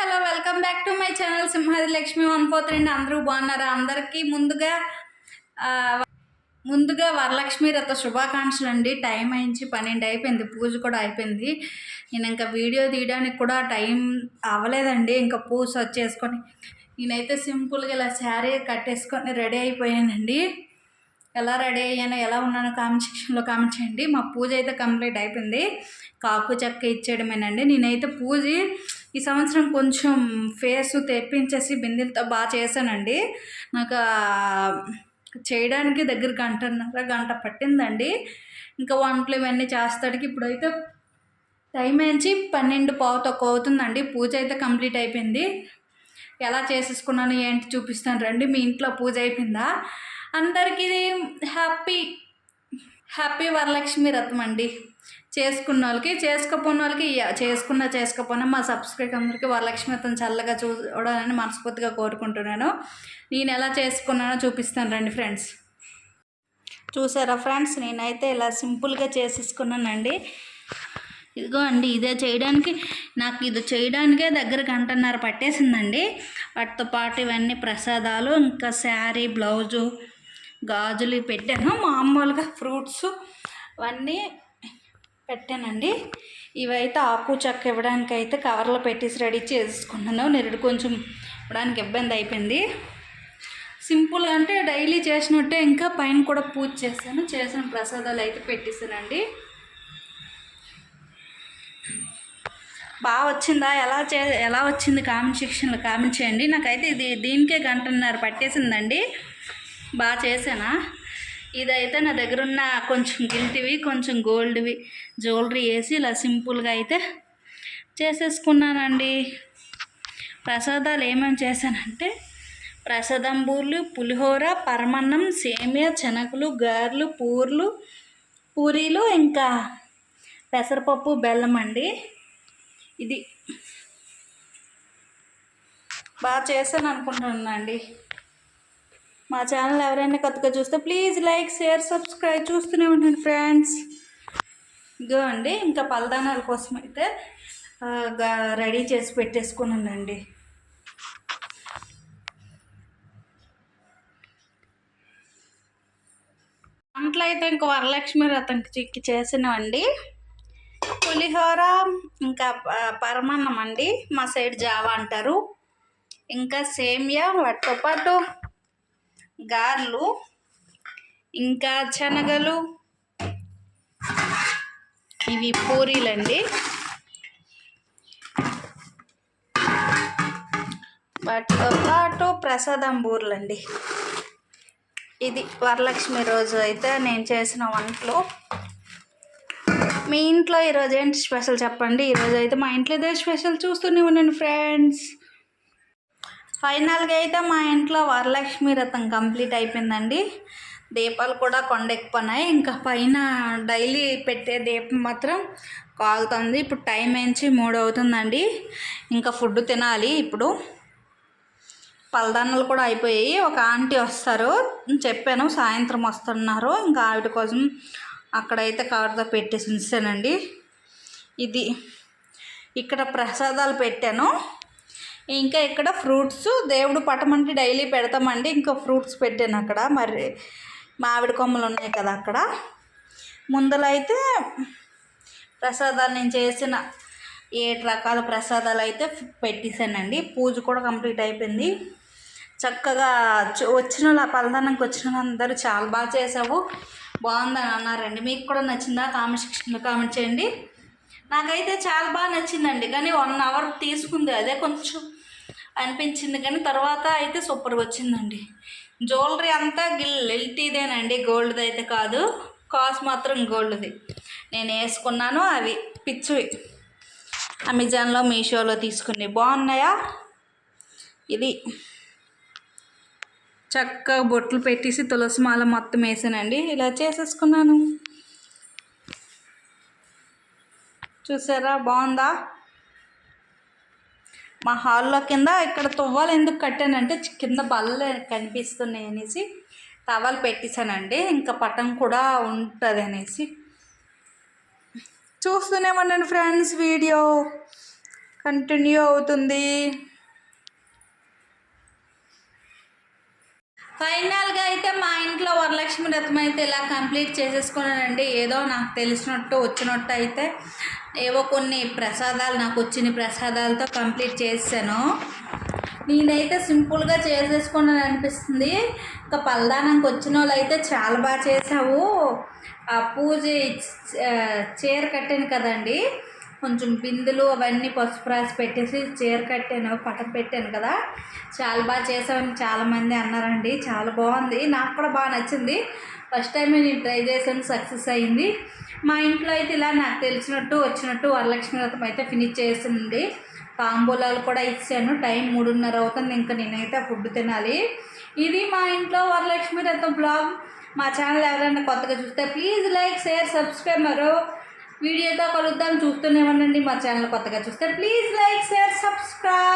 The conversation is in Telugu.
Hello welcome back to my channel Simhadi Lakshmi 143 అందరూ బాగున్నారా? అందరికీ ముందుగా వరలక్ష్మి వ్రత శుభాకాంక్షలు అండి. టైం అయించి 12 అయిపోయింది, పూజ కూడా అయిపోయింది. నేను ఇంకా వీడియో తీయడానికి కూడా టైం అవ్వలేదండి. ఇంకా పూజ వచ్చేసుకొని నేనైతే సింపుల్గా ఇలా శారీ కట్టేసుకొని రెడీ అయిపోయానండి. ఎలా రెడీ అయ్యానో ఎలా ఉన్నానో కామెంట్ సెక్షన్లో కామెంట్ చేయండి. మా పూజ అయితే కంప్లీట్ అయిపోయింది, కాకు చెక్క ఇచ్చేయడమేనండి. నేనైతే పూజ ఈ సంవత్సరం కొంచెం ఫేస్ తెప్పించేసి బిందెలతో బాగా చేశానండి. నాకు చేయడానికి దగ్గర గంట పట్టిందండి. ఇంకా వంటలు ఇవన్నీ చేస్తాడికి ఇప్పుడైతే టైం ఏంచి 12:15 అవుతుందండి. పూజ అయితే కంప్లీట్ అయిపోయింది. ఎలా చేసేసుకున్నాను ఏంటి చూపిస్తాను రండి. మీ ఇంట్లో పూజ అయిపోయిందా? అందరికీ హ్యాపీ వరలక్ష్మి వ్రతం అండి. చేసుకున్న వాళ్ళకి, చేసుకోపోయిన వాళ్ళకి, చేసుకోకపోయినా మా సబ్స్క్రైబర్ అందరికీ వరలక్ష్మి వ్రతం చల్లగా చూడాలని మనస్ఫూర్తిగా కోరుకుంటున్నాను. నేను ఎలా చేసుకున్నానో చూపిస్తాను రండి ఫ్రెండ్స్. చూసారా ఫ్రెండ్స్, నేనైతే ఇలా సింపుల్గా చేసేసుకున్నానండి. ఇదిగో అండి, ఇదే చేయడానికి నాకు ఇది చేయడానికే దగ్గర 1:30 పట్టేసిందండి. వాటితో పాటు ఇవన్నీ ప్రసాదాలు, ఇంకా శారీ, బ్లౌజు, గాజులు పెట్టాను. మామూలుగా ఫ్రూట్స్ అవన్నీ పెట్టానండి. ఇవైతే ఆకు చెక్క ఇవ్వడానికి అయితే కవర్లో పెట్టేసి రెడీ చేసుకున్నాను. నెరుడు కొంచెం ఇవ్వడానికి ఇబ్బంది అయిపోయింది. సింపుల్గా అంటే డైలీ చేసినట్టే ఇంకా పైన కూడా పూజ చేశాను. చేసిన ప్రసాదాలు అయితే పెట్టేసానండి. బాగా వచ్చిందా, ఎలా వచ్చింది కామెంట్ సెక్షన్లో కామెంట్ చేయండి. నాకైతే దీనికే 1:30 పట్టేసిందండి. బాగా చేశానా? ఇదైతే నా దగ్గర ఉన్న కొంచెం గిల్ట్వి, కొంచెం గోల్డ్వి జ్యువెలరీ వేసి ఇలా సింపుల్గా అయితే చేసేసుకున్నానండి. ప్రసాదాలు ఏమేమి చేశానంటే ప్రసాదం బూర్లు, పులిహోర, పరమన్నం, సేమియా, శనగలు, గారెలు, పూరీలు, ఇంకా పెసరపప్పు, బెల్లం అండి. ఇది బాగా చేశాను అనుకుంటున్నానండి. మా ఛానల్ ఎవరైనా కొత్తగా చూస్తే ప్లీజ్ లైక్, షేర్, సబ్స్క్రైబ్ చూస్తూనే ఉండండి ఫ్రెండ్స్. ఇగో అండి, ఇంకా పలదానాల కోసం అయితే రెడీ చేసి పెట్టేసుకున్నానండి. వంటలు అయితే ఇంకా వరలక్ష్మి వ్రతంకి చేసినవండి. పులిహోర, ఇంకా పరమాన్నం అండి, మా సైడ్ జావా అంటారు, ఇంకా సేమియా, వాటితో పాటు గారెలు, ఇంకా శనగలు, ఇవి పూరీలండి. వాటితో పాటు ప్రసాదం బూర్లండి. ఇది వరలక్ష్మి రోజు అయితే నేను చేసిన వంటలు. మీ ఇంట్లో ఈరోజు ఏంటి స్పెషల్ చెప్పండి. ఈరోజు అయితే మా ఇంట్లో ఇదే స్పెషల్, చూస్తూనే ఉండండి ఫ్రెండ్స్. ఫైనల్గా అయితే మా ఇంట్లో వరలక్ష్మి వ్రతం కంప్లీట్ అయిపోయిందండి. దీపాలు కూడా కొండెక్కిపోయినాయి. ఇంకా పైన డైలీ పెట్టే దీపం మాత్రం కాలుతుంది. ఇప్పుడు టైం ఏంచి 3 అవుతుందండి. ఇంకా ఫుడ్ తినాలి. ఇప్పుడు పలదానాలు కూడా అయిపోయాయి. ఒక ఆంటీ వస్తారు చెప్పాను, సాయంత్రం వస్తున్నారు. ఇంకా ఆవిడ కోసం అక్కడైతే కవర్తో పెట్టేసి ఉంచానండి. ఇది ఇక్కడ ప్రసాదాలు పెట్టాను. ఇంకా ఇక్కడ ఫ్రూట్స్, దేవుడు పటమంటే డైలీ పెడతామండి. ఇంకా ఫ్రూట్స్ పెట్టాను అక్కడ. మరి మామిడి కొమ్మలు ఉన్నాయి కదా అక్కడ. ముందలో అయితే ప్రసాదాలు నేను చేసిన 7 రకాల ప్రసాదాలు అయితే పెట్టేశానండి. పూజ కూడా కంప్లీట్ అయిపోయింది. చక్కగా వచ్చిన పలదానంకి వచ్చిన అందరూ చాలా బాగా చేసావు, బాగుందని అన్నారండి. మీకు కూడా నచ్చిందా? కామెంట్ సెక్షన్లో కామెంట్ చేయండి. నాకైతే చాలా బాగా నచ్చిందండి, కానీ 1 అవర్ తీసుకుంది. అదే కొంచెం అనిపించింది, కానీ తర్వాత అయితే సూపర్గా వచ్చిందండి. జ్యువెలరీ అంతా గిల్టీదేనండి, గోల్డ్ది అయితే కాదు. కాస్ట్ మాత్రం గోల్డ్ది నేను వేసుకున్నాను. అవి పిచ్చివి అమెజాన్లో, మీషోలో తీసుకుని బాగున్నాయా. ఇది చక్కగా బొట్లు పెట్టేసి తులసి మాల మొత్తం వేసానండి. ఇలా చేసేసుకున్నాను. చూసారా బాగుందా? మా హాల్లో కింద ఇక్కడ తువ్వాలు ఎందుకు కట్టానంటే కింద బల్లలు కనిపిస్తున్నాయి అనేసి టవల్ పెట్టేశానండి. ఇంకా పటం కూడా ఉంటుంది అనేసి. చూస్తూనే ఉండండి ఫ్రెండ్స్ వీడియో. కంటిన్యూ అవుతుంది. ఫైనల్గా అయితే మా ఇంట్లో వరలక్ష్మి వ్రతం అయితే ఇలా కంప్లీట్ చేసేసుకున్నానండి. ఏదో నాకు తెలిసినట్టు వచ్చినట్టు అయితే ఏవో కొన్ని ప్రసాదాలు నాకు వచ్చిన ప్రసాదాలతో కంప్లీట్ చేశాను. నేనైతే సింపుల్గా చేసేసుకున్నాను అనిపిస్తుంది. ఇంకా పల్దానానికి వచ్చిన వాళ్ళు అయితే చాలా బాగా చేసావు, ఆ పూజ చీర కట్టాను కదండి, కొంచెం బిందులు అవన్నీ పసుపు రాసి పెట్టేసి చీర కట్టాను, పటం పెట్టాను కదా, చాలా బాగా చేసామని చాలామంది అన్నారండి. చాలా బాగుంది, నాకు కూడా బాగా నచ్చింది. ఫస్ట్ టైం నేను ట్రై చేశాను, సక్సెస్ అయింది. మా ఇంట్లో అయితే ఇలా నాకు తెలిసినట్టు వచ్చినట్టు వరలక్ష్మి వ్రతం అయితే ఫినిష్ చేసింది. తాంబూలాలు కూడా ఇచ్చాను. టైం 3:30 అవుతుంది. ఇంకా నేనైతే ఫుడ్ తినాలి. ఇది మా ఇంట్లో వరలక్ష్మి వ్రతం బ్లాగ్. మా ఛానల్ ఎవరైనా కొత్తగా చూస్తే ప్లీజ్ లైక్, షేర్, సబ్స్క్రైబ్. మరో వీడియోతో కలుద్దాం. చూస్తూనే ఉండండి. మా ఛానల్ కొత్తగా చూస్తే ప్లీజ్ లైక్, షేర్, సబ్స్క్రైబ్.